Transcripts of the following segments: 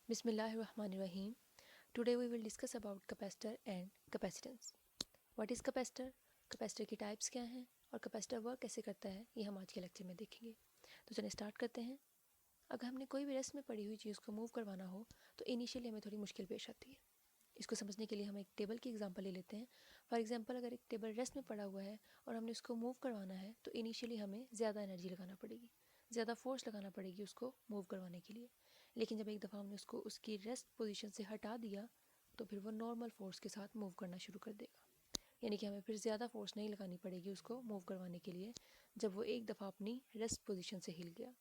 Bismillahirrahmanirrahim. Today we will discuss about capacitor and capacitance. What is capacitor? Capacitor की types क्या हैं और capacitor work कैसे करता है, ये हम आज के लेक्चर में देखेंगे। तो चलिए स्टार्ट करते हैं। अगर हमने कोई भी रेस्ट में पड़ी हुई चीज़ को मूव करवाना हो तो इनिशियली हमें थोड़ी मुश्किल पेश आती है। इसको समझने के लिए हम एक टेबल की एग्जांपल ले लेते हैं। फॉर एग्जांपल, अगर एक टेबल रेस्ट में पड़ा हुआ है और हमने उसको मूव करवाना है तो इनिशियली हमें ज़्यादा एनर्जी लगाना पड़ेगी, ज़्यादा फोर्स लगाना पड़ेगी उसको मूव करवाने के लिए। लेकिन जब एक दफ़ा हमने उसको उसकी रेस्ट पोजीशन से हटा दिया तो फिर वो नॉर्मल फोर्स के साथ मूव करना शुरू कर देगा। यानी कि हमें फिर ज़्यादा फोर्स नहीं लगानी पड़ेगी उसको मूव करवाने के लिए जब वो एक दफ़ा अपनी रेस्ट पोजीशन से हिल गया।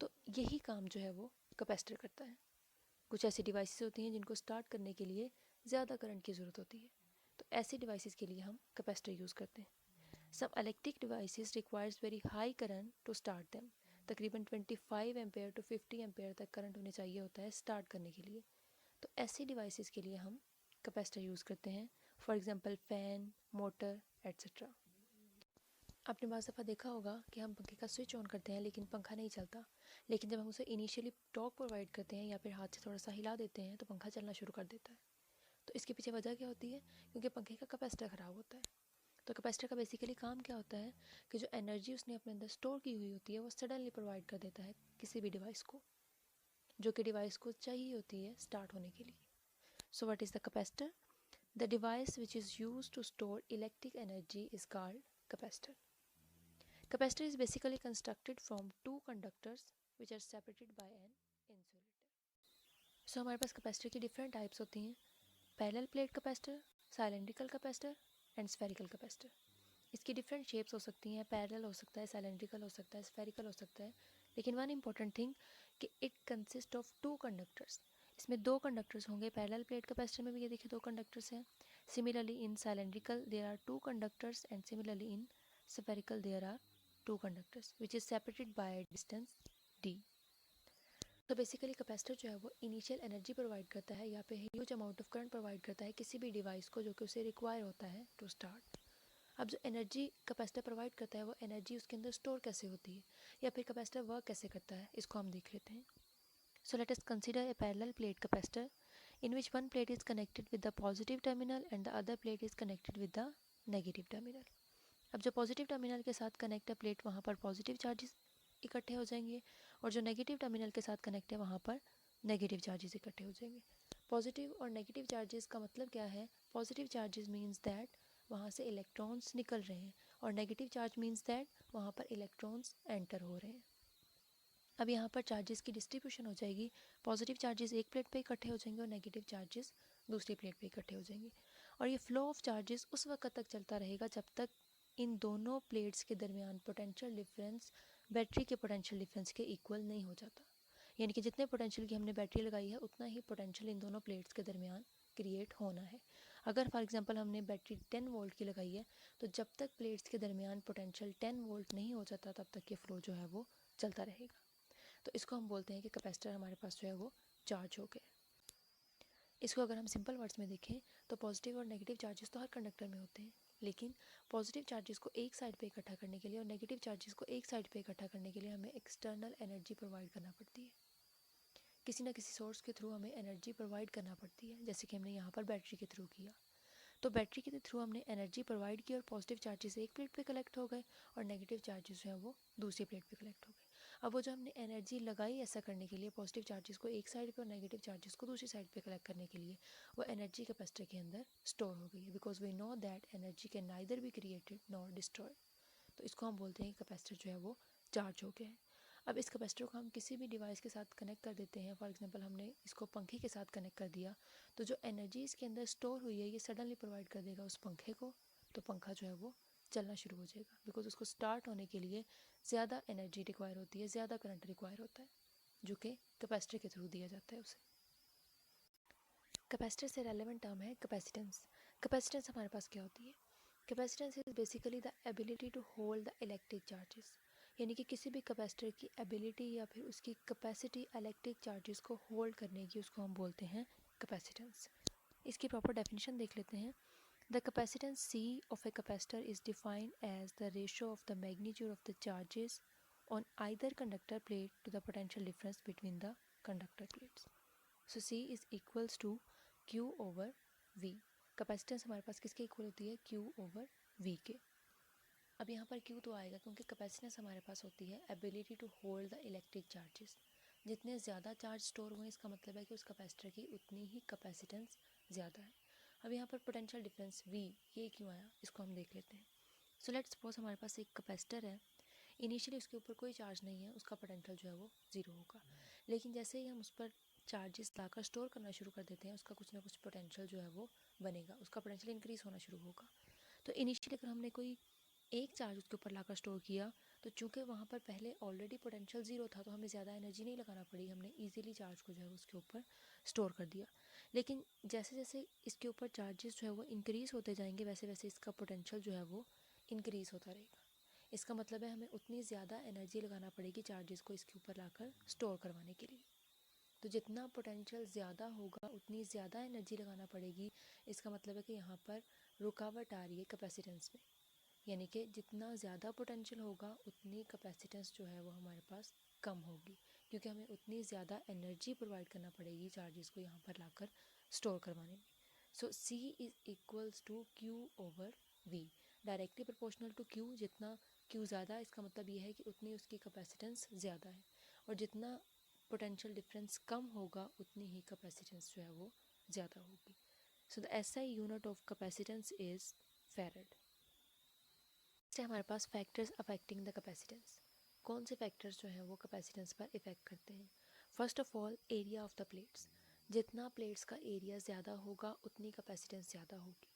तो यही काम जो है वो कैपेसिटर करता है। कुछ ऐसी डिवाइसेस होती हैं जिनको स्टार्ट करने के लिए ज़्यादा करंट की ज़रूरत होती है, तो ऐसी डिवाइसेस के लिए हम कैपेसिटर यूज़ करते हैं। Some electric devices requires very high current to start them. तकरीबन 25 एम्पेयर टू 50 एम्पेयर तक करंट होने चाहिए होता है स्टार्ट करने के लिए। तो ऐसी डिवाइसेस के लिए हम कैपेसिटर यूज़ करते हैं। For example fan, motor etcetera. आपने बाज़ दफ़ा देखा होगा कि हम पंखे का स्विच ऑन करते हैं लेकिन पंखा नहीं चलता, लेकिन जब हम उसे इनिशियली टॉर्क प्रोवाइड करते हैं या फिर हाथ से थोड़ा सा हिला देते हैं तो पंखा चलना शुरू कर देता है। तो इसके पीछे वजह क्या होती है? क्योंकि पंखे का कैपेसिटर ख़राब होता है। तो कैपेसिटर का बेसिकली काम क्या होता है कि जो एनर्जी उसने अपने अंदर स्टोर की हुई होती है वो सडनली प्रोवाइड कर देता है किसी भी डिवाइस को, जो कि डिवाइस को चाहिए होती है स्टार्ट होने के लिए। So what is the capacitor? The device which is used to store electric energy is called capacitor. Capacitor is basically constructed from two conductors which are separated by an insulator. So हमारे पास capacitor की different types होती हैं। Parallel plate capacitor, cylindrical capacitor and spherical capacitor. इसकी different shapes हो सकती हैं, parallel हो सकता है, साइलेंड्रिकल हो सकता है, स्फेरिकल हो सकता है। लेकिन वन इम्पॉर्टेंट थिंग कि it consist of two conductors. इसमें दो कंडक्टर्स होंगे। पैरेलल प्लेट कैपेसिटर में भी ये देखिए दो कंडक्टर्स हैं। Similarly in cylindrical there are two conductors and similarly in spherical there are two conductors which is separated by a distance d. तो बेसिकली कैपेसिटर जो है वो इनिशियल एनर्जी प्रोवाइड करता है या फिर huge amount of current provide करता है किसी भी डिवाइस को जो कि उसे रिक्वायर होता है टू स्टार्ट। अब जो एनर्जी कैपेसिटर प्रोवाइड करता है वो एनर्जी उसके अंदर स्टोर कैसे होती है या फिर कैपेसिटर वर्क कैसे करता है, इसको हम देख लेते हैं। So let us consider a parallel plate capacitor in which one plate is connected with the positive terminal and the other plate is connected with the negative terminal. अब जो पॉजिटिव टर्मिनल के साथ कनेक्ट है plate, वहाँ पर positive charges इकट्ठे हो जाएंगे और जो नेगेटिव टर्मिनल के साथ कनेक्ट है वहाँ पर नेगेटिव चार्जेस इकट्ठे हो जाएंगे। पॉजिटिव और नेगेटिव चार्जेस का मतलब क्या है? पॉजिटिव चार्जेस मीन्स दैट वहाँ से इलेक्ट्रॉन्स निकल रहे हैं और नेगेटिव चार्ज मीन्स दैट वहाँ पर इलेक्ट्रॉन्स एंटर हो रहे हैं। अब यहाँ पर चार्जेस की डिस्ट्रीब्यूशन हो जाएगी। पॉजिटिव चार्जेस एक प्लेट पे इकट्ठे हो जाएंगे और नेगेटिव चार्जेस दूसरी प्लेट पे इकट्ठे हो जाएंगे। और ये फ्लो ऑफ चार्जेस उस वक्त तक चलता रहेगा जब तक इन दोनों प्लेट्स के दरमियान पोटेंशियल डिफरेंस बैटरी के पोटेंशियल डिफरेंस के इक्वल नहीं हो जाता। यानी कि जितने पोटेंशियल की हमने बैटरी लगाई है उतना ही पोटेंशियल इन दोनों प्लेट्स के दरमियान क्रिएट होना है। अगर फॉर एग्जांपल हमने बैटरी 10 वोल्ट की लगाई है तो जब तक प्लेट्स के दरमियान पोटेंशियल 10 वोल्ट नहीं हो जाता तब तक ये फ्लो जो है वो चलता रहेगा। तो इसको हम बोलते हैं कि कैपेसिटर हमारे पास जो है वो चार्ज हो गया। इसको अगर हम सिंपल वर्ड्स में देखें तो पॉजिटिव और नेगेटिव चार्जेस तो हर कंडक्टर में होते हैं, लेकिन पॉजिटिव चार्जेस को एक साइड पे इकट्ठा करने के लिए और नेगेटिव चार्जेस को एक साइड पे इकट्ठा करने के लिए हमें एक्सटर्नल एनर्जी प्रोवाइड करना पड़ती है। किसी ना किसी सोर्स के थ्रू हमें एनर्जी प्रोवाइड करना पड़ती है, जैसे कि हमने यहाँ पर बैटरी के थ्रू किया। तो बैटरी के थ्रू हमने एनर्जी प्रोवाइड की और पॉजिटिव चार्जेस एक प्लेट पे कलेक्ट हो गए और नेगेटिव चार्जेस जो है वो दूसरी प्लेट पे कलेक्ट हो गए। अब वो जो हमने एनर्जी लगाई ऐसा करने के लिए पॉजिटिव चार्जेस को एक साइड पे और नेगेटिव चार्जेस को दूसरी साइड पे कलेक्ट करने के लिए, वो एनर्जी कैपेसिटर के अंदर स्टोर हो गई है। Because we know that energy can neither be created nor destroyed. तो इसको हम बोलते हैं कैपेसिटर जो है वो चार्ज हो गया है। अब इस कैपेसिटर को हम किसी भी डिवाइस के साथ कनेक्ट कर देते हैं। फॉर एग्जांपल हमने इसको पंखे के साथ कनेक्ट कर दिया तो जो एनर्जी इसके अंदर स्टोर हुई है ये सडनली प्रोवाइड कर देगा उस पंखे को, तो पंखा जो है वो चलना शुरू हो जाएगा। बिकॉज उसको स्टार्ट होने के लिए ज़्यादा एनर्जी रिक्वायर होती है, ज़्यादा करंट रिक्वायर होता है जो कि कैपेसिटर के थ्रू दिया जाता है उसे। कैपेसिटर से रेलेवेंट टर्म है कैपेसिटेंस। कैपेसिटेंस हमारे पास क्या होती है? Capacitance is basically the ability to hold the electric charges. यानी कि किसी भी कैपेसिटर की एबिलिटी या फिर उसकी कैपेसिटी इलेक्ट्रिक चार्जेस को होल्ड करने की, उसको हम बोलते हैं कैपेसिटेंस। इसकी प्रॉपर डेफिनेशन देख लेते हैं। The capacitance C of a capacitor is defined as the ratio of the magnitude of the charges on either conductor plate to the potential difference between the conductor plates. So C is equals to Q over V। Capacitance हमारे पास किसके equal होती है? Q over V के। अब यहाँ पर Q तो आएगा क्योंकि कैपेसिटेंस हमारे पास होती है ability to hold the electric charges. जितने ज़्यादा चार्ज स्टोर हुए इसका मतलब है कि उस कैपेसिटर की उतनी ही कैपेसिटेंस ज़्यादा है। अब यहाँ पर पोटेंशियल डिफरेंस V ये क्यों आया, इसको हम देख लेते हैं। सो लेट्स सपोज हमारे पास एक कैपेसिटर है, इनिशियली उसके ऊपर कोई चार्ज नहीं है, उसका पोटेंशियल जो है वो ज़ीरो होगा। लेकिन जैसे ही हम उस पर चार्जेस लाकर स्टोर करना शुरू कर देते हैं, उसका कुछ ना कुछ पोटेंशियल जो है वो बनेगा, उसका पोटेंशियल इंक्रीज़ होना शुरू होगा। तो इनिशियली अगर हमने कोई एक चार्ज उसके ऊपर लाकर स्टोर किया, तो चूंकि वहाँ पर पहले ऑलरेडी पोटेंशियल ज़ीरो था, तो हमें ज़्यादा एनर्जी नहीं लगाना पड़ी, हमने इजीली चार्ज को जो है उसके ऊपर स्टोर कर दिया। लेकिन जैसे जैसे इसके ऊपर चार्जेस जो है वो इंक्रीज़ होते जाएंगे, वैसे वैसे इसका पोटेंशियल जो है वो इंक्रीज़ होता रहेगा। इसका मतलब है हमें उतनी ज़्यादा एनर्जी लगाना पड़ेगी चार्जेस को इसके ऊपर लाकर स्टोर करवाने के लिए। तो जितना पोटेंशियल ज़्यादा होगा उतनी ज़्यादा एनर्जी लगाना पड़ेगी। इसका मतलब है कि यहाँ पर रुकावट आ रही है कैपेसिटेंस में, यानी कि जितना ज़्यादा पोटेंशियल होगा उतनी कैपेसिटेंस जो है वो हमारे पास कम होगी, क्योंकि हमें उतनी ज़्यादा एनर्जी प्रोवाइड करना पड़ेगी चार्जेस को यहाँ पर लाकर स्टोर करवाने में। So C is equals to Q over V, directly proportional to Q। जितना Q ज़्यादा, इसका मतलब ये है कि उतनी उसकी कैपेसिटेंस ज़्यादा है, और जितना पोटेंशियल डिफरेंस कम होगा उतनी ही कैपेसिटेंस जो है वो ज़्यादा होगी। So the SI unit of capacitance is farad. हमारे पास फैक्टर्स अफेक्टिंग द कैपेसिटेंस। कौन से फैक्टर्स जो हैं वो कैपेसिटेंस पर इफ़ेक्ट करते हैं? First of all area of the plates. जितना प्लेट्स का एरिया ज़्यादा होगा उतनी कैपेसिटेंस ज़्यादा होगी।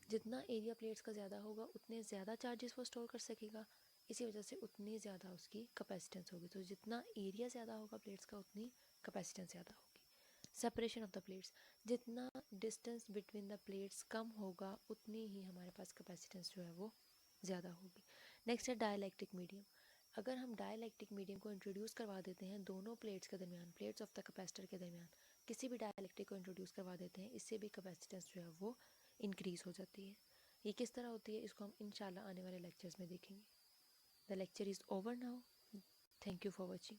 जितना एरिया प्लेट्स का ज़्यादा होगा उतने ज़्यादा चार्जेस वो स्टोर कर सकेगा, इसी वजह से उतनी ज़्यादा उसकी कैपेसिटेंस होगी। तो जितना एरिया ज़्यादा होगा प्लेट्स का उतनी कैपेसिटेंस ज़्यादा होगी। Separation of the plates. जितना डिस्टेंस बिटवीन द प्लेट्स कम होगा उतनी ही हमारे पास कैपेसिटेंस जो है वो ज़्यादा होगी। नेक्स्ट है डाइलेक्ट्रिक मीडियम। अगर हम डाइलेक्ट्रिक मीडियम को इंट्रोड्यूस करवा देते हैं दोनों प्लेट्स के दरमियान, प्लेट्स ऑफ द कैपेसिटर के दरमियान किसी भी डाइलेक्ट्रिक को इंट्रोड्यूस करवा देते हैं, इससे भी कैपेसिटेंस जो है वो इंक्रीज़ हो जाती है। ये किस तरह होती है इसको हम इंशाल्लाह आने वाले लेक्चर्स में देखेंगे। The lecture is over now. Thank you for watching.